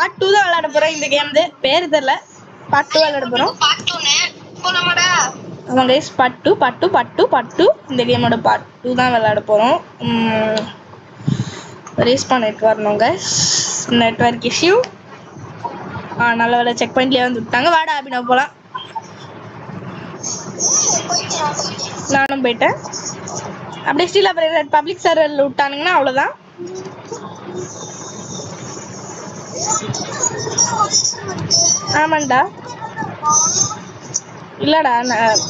Part 2 தான் விளையாட போறோம். இந்த கேம் பேரு தெரியல. பார்ட் 2 விளையாட போறோம். ஆமா கைஸ், பார்ட் 2 இந்த கேமோட பார்ட் 2 தான் விளையாட போறோம். ரீஸ்பான் வரணும் கைஸ், நெட்வொர்க் இஷ்யூ. நல்ல வேலை செக் பாயிண்ட்லயே வந்து விட்டாங்க. வாடா அபினவ் போலாம். நானும் போயிட்டேன். அப்படியே ஸ்டீல் அப்புறம் பப்ளிக் சர்வர்ல விட்டானுங்கன்னா அவ்வளவுதான். ஆமாண்டா, இல்லடா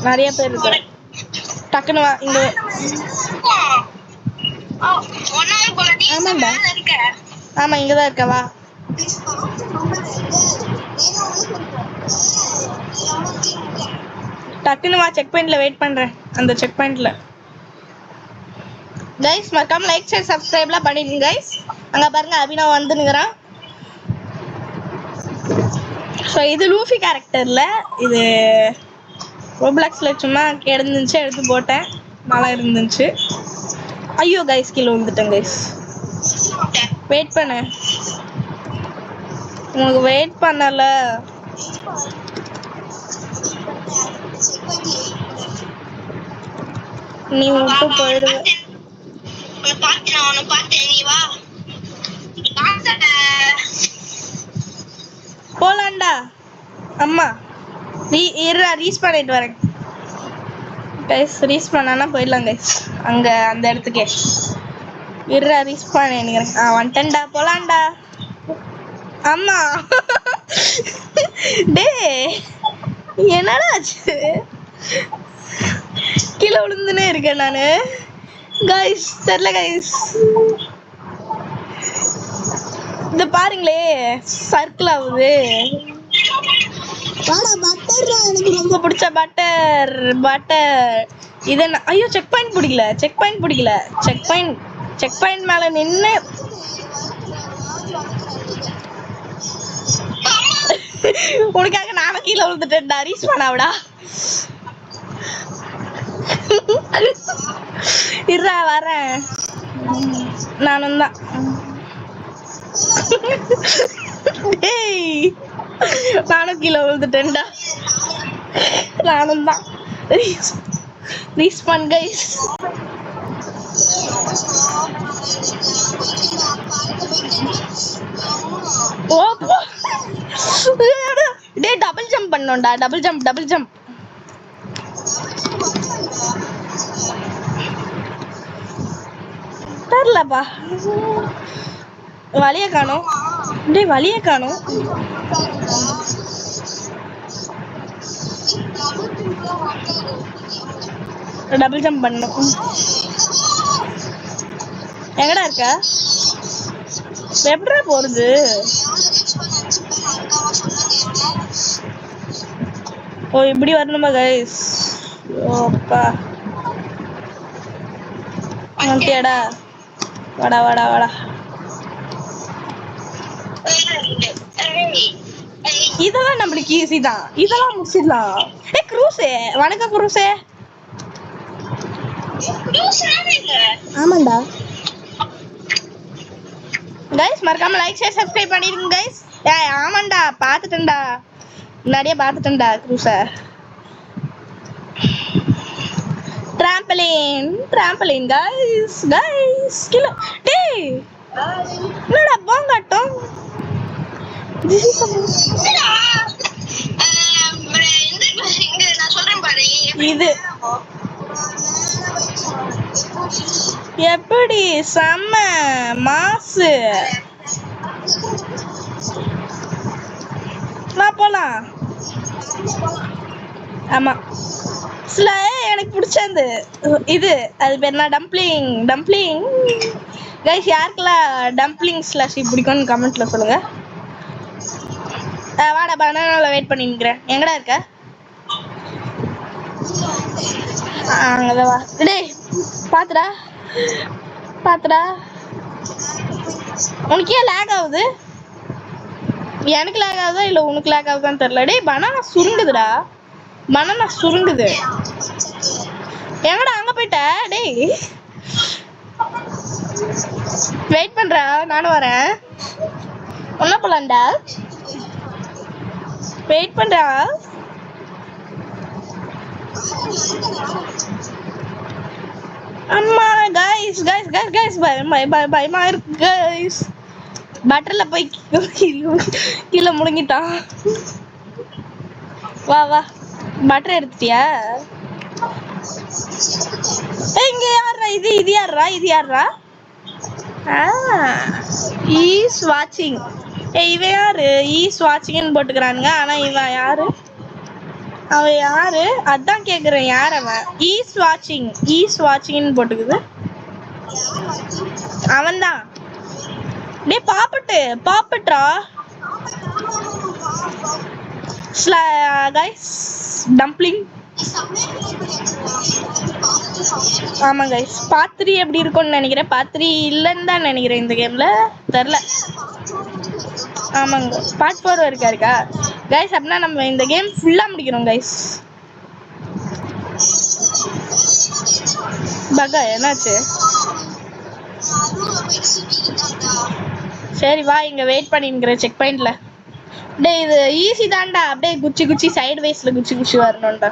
நிறைய பேர் இருக்கு. டக்குனு வா இங்க. ஆமாண்டா, ஆமா இங்கதான் இருக்க. வா டக்குனு வா, செக் பாயிண்ட்ல வெயிட் பண்றேன். அந்த செக் பாயிண்ட்ல கைஸ் மறக்காம லைக் ஷேர் சப்ஸ்கிரைப்லாம் பண்ணிடுங்க கைஸ். அங்க பாருங்க அபினவ் வந்துனுக்குறான். ஸோ இது லூஃபி கேரக்டர்ல, இது ரோப்ளாக்ஸ்ல சும்மா கிடந்துச்சு, எடுத்து போட்டேன். நல்லா இருந்துச்சு. ஐயோ கைஸ் கீழே விழுந்துட்டேன் கைஸ். வெயிட் பண்ணு, உங்களுக்கு வெயிட் பண்ணல. நீ விட்டு போயிடுவ. போலாண்டா. அம்மா ரீஸ் பண்ணிட்டு வரேன் கைஸ். ரீஸ் பண்ணானா போயிடலாம் கைஸ். அங்க அந்த இடத்துக்கே ரீஸ் பண்ண நினைக்கிறேன். வந்துட்டேன்டா, போலாண்டா. அம்மா டே என்னடா ஆச்சு? கீழே விழுந்துனே இருக்கேன் நானு கைஸ். தெரியல கைஸ், இந்த பாருங்களே சர்க்கிள் ஆகுது. எனக்கு ரொம்ப பிடிச்ச பட்டர் இது என்ன? ஐயோ செக் பாயிண்ட் பிடிக்கல. செக் பாயிண்ட் மேல நின்று உனக்காக நானும் கீழே விழுந்துட்டேன்டா. ரீஸ் பண்ணாவிடா. இருடா வரேன். நானும் தான். நானும் கீழே விழுந்துட்டேன்டா. நானும் தான். Respawn guys. டேய் டபுள் ஜம்ப் பண்ணோம்டா. டபுள் ஜம்ப் தெரியலப்பா, வழிய காணோம். டேய் வழிய காணோம். டபுள் ஜம்ப் பண்ணும். எங்கடா இருக்க? எப்படா போறது? ஓ இப்படி வரணுமா கைஸ்? ஓப்பா வந்துட்டியாடா? வாடா. இதெல்லாம் நம்மளுக்கு ஈஸி தான். இதெல்லாம் முடிச்சிடலாம். க்ரூஸே வணக்கம். க்ரூஸே ஆமாண்டா கைஸ். மறக்காம லைக் ஷேர் சப்ஸ்கிரைப் பண்ணிடுங்க கைஸ். ஆமாண்டா, பாத்துட்டேன்டா, முன்னாடியே பாத்துட்டேன்டா க்ரூஸ. ட்ராம்பலின் கைஸ் கிலோ. டேய் என்னடா போங்காட்டம்? இது எப்படி செம்ம மாசு. போலாம். ஆமா எனக்கு பிடிச்சது இது. அது பேர் என்ன? Dumpling guys. யாருக்கெல்லாம் டம்ப்ளிங் ஸ்லஷி பிடிக்கும்னு கமெண்ட்ல சொல்லுங்க. வாடா பனானால வெயிட் பண்ணி நிக்கிறேன். எங்கடா இருக்க? அங்கதான் வா. டேய் பாத்துடா. உனக்கு ஏன் லேக் ஆகுது? எனக்கு லேக் ஆகுதா இல்ல உனக்கு லேக் ஆகுதான்னு தெரியல. டேய் பனானா சுருங்குதுடா. எங்கடா அங்க போயிட்ட? டேய் வெயிட் பண்றா, நானும் வரேன். என்ன பண்ணலாம்டா? வெயிட் பண்றா. அம்மா கைஸ் கைஸ் கைஸ் கைஸ் பயமா இருக்கு கைஸ். பட்டர்ல போய் கீழே முழுங்கிட்டான். வா வா பட்டர் எடுத்துட்டியா? இங்க யாரா இது? இது யாரா? இது யாரா? ஈஸ் வாட்சிங். இவன் யாரு? ஈஸ் வாட்சிங்னு போட்டுக்கிறானுங்க. ஆனா இவன் யாரு? அவன் யாரு அதான் கேக்குறேன். யார் அவன்? ஈஸ் வாட்சிங். ஈஸ் வாட்சிங்னு போட்டுக்குது. அவன்தான். டேய் பாப்பட்டு பாப்பட்ரா. Guys dumpling. ஆமா கைஸ் பாத்ரி எப்படி இருக்கும்னு நினைக்கிறேன். பாத்ரி இல்லைன்னு தான் நினைக்கிறேன் இந்த கேம்ல. தெரில. ஆமாங்க பார்ட் 4 வரைக்கும் இருக்கா கைஸ்? அப்படின்னா நம்ம இந்த கேம் ஃபுல்லா முடிக்கிறோம் கைஸ். பகா என்னாச்சு? சரி வா இங்க வெயிட் பண்ணிருக்கிற செக் பாயிண்ட்ல. டேய் இது ஈஸி தான்டா. அப்படியே குச்சி குச்சி சைடு வைஸ்ல குச்சி குச்சி வரணும்டா.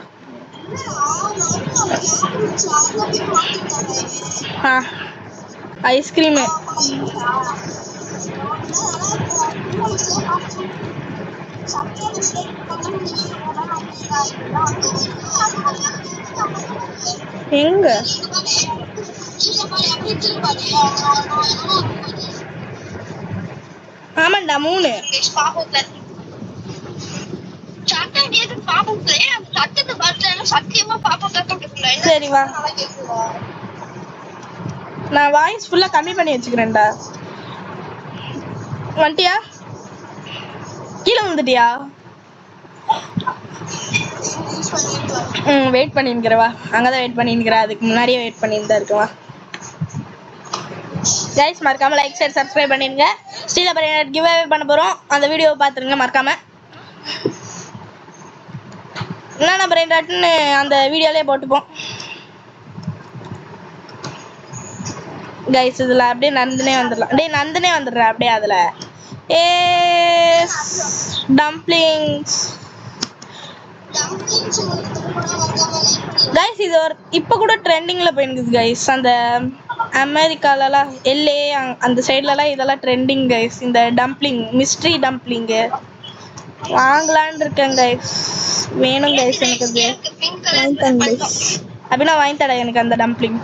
ஐஸ்கிரீம் எங்க? ஆமாண்டா 3. சரி வா நான் வாய்ஸ் ஃபுல்லா கம்மி பண்ணி வச்சுக்கிறேன்டா. வந்துட்டியா? கீழே வந்துட்டியா? வெயிட் பண்ணிருக்கிறவா? அங்கதான் வெயிட் பண்ணிருக்கிறேன். அதுக்கு முன்னாடியே வெயிட் பண்ணிட்டு தான் இருக்குவா. கைஸ் மறக்காம லைக் ஷேர் சப்ஸ்கிரைப் பண்ணிருங்க. ஸ்டீல பரியன் கிவ் அவே பண்ண போறோம். அந்த வீடியோவை பார்த்துருங்க மறக்காம. என்னென்ன பிரெயின் ராட்னு அந்த வீடியோலயே போட்டுப்போம் கைஸ். இதுல அப்படியே நந்தனே வந்துடலாம். டேய் நந்தனே வந்துடுற அப்படியே அதுல. டம்ப்ளிங்ஸ் கைஸ் இது ஒரு இப்போ கூட ட்ரெண்டிங்ல போயிருக்குது கைஸ். அந்த அமெரிக்காலலாம் எல்ஏ அந்த சைட்லலாம் இதெல்லாம் ட்ரெண்டிங் கைஸ். இந்த டம்ப்ளிங் மிஸ்ட்ரி டம்ப்ளிங் வாங்கலான்னு இருக்கேன் கைஸ். வேணும் கைஸ் எனக்கு அது. வாங்கி தாங்க கைஸ். அப்படின்னா வாங்கி தட எனக்கு அந்த டம்ப்ளிங்.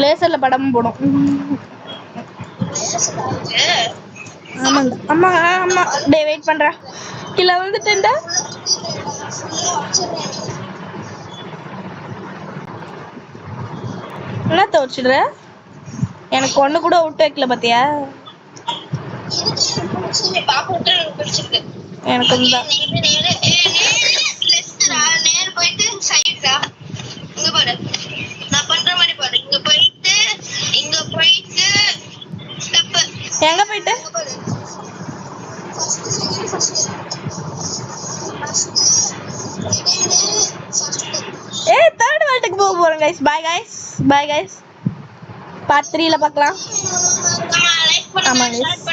லேசர்ல படமும் போடும். ஆமாங்க அம்மா ஆமா. டே வெயிட் பண்ற. கீழே வந்துட்டேன்டா. என்ன தோச்சிடுற? எனக்கு ஒண்ணு கூட விட்டு வைக்கல பாத்தியா? எனக்கு எங்க போயிட்டு தேர்ட் வேர்ல்டுக்கு போக போறோம் guys. Bye guys bye guys. Part 3ல பார்க்கலாம். ஆமா கைஸ் லைக்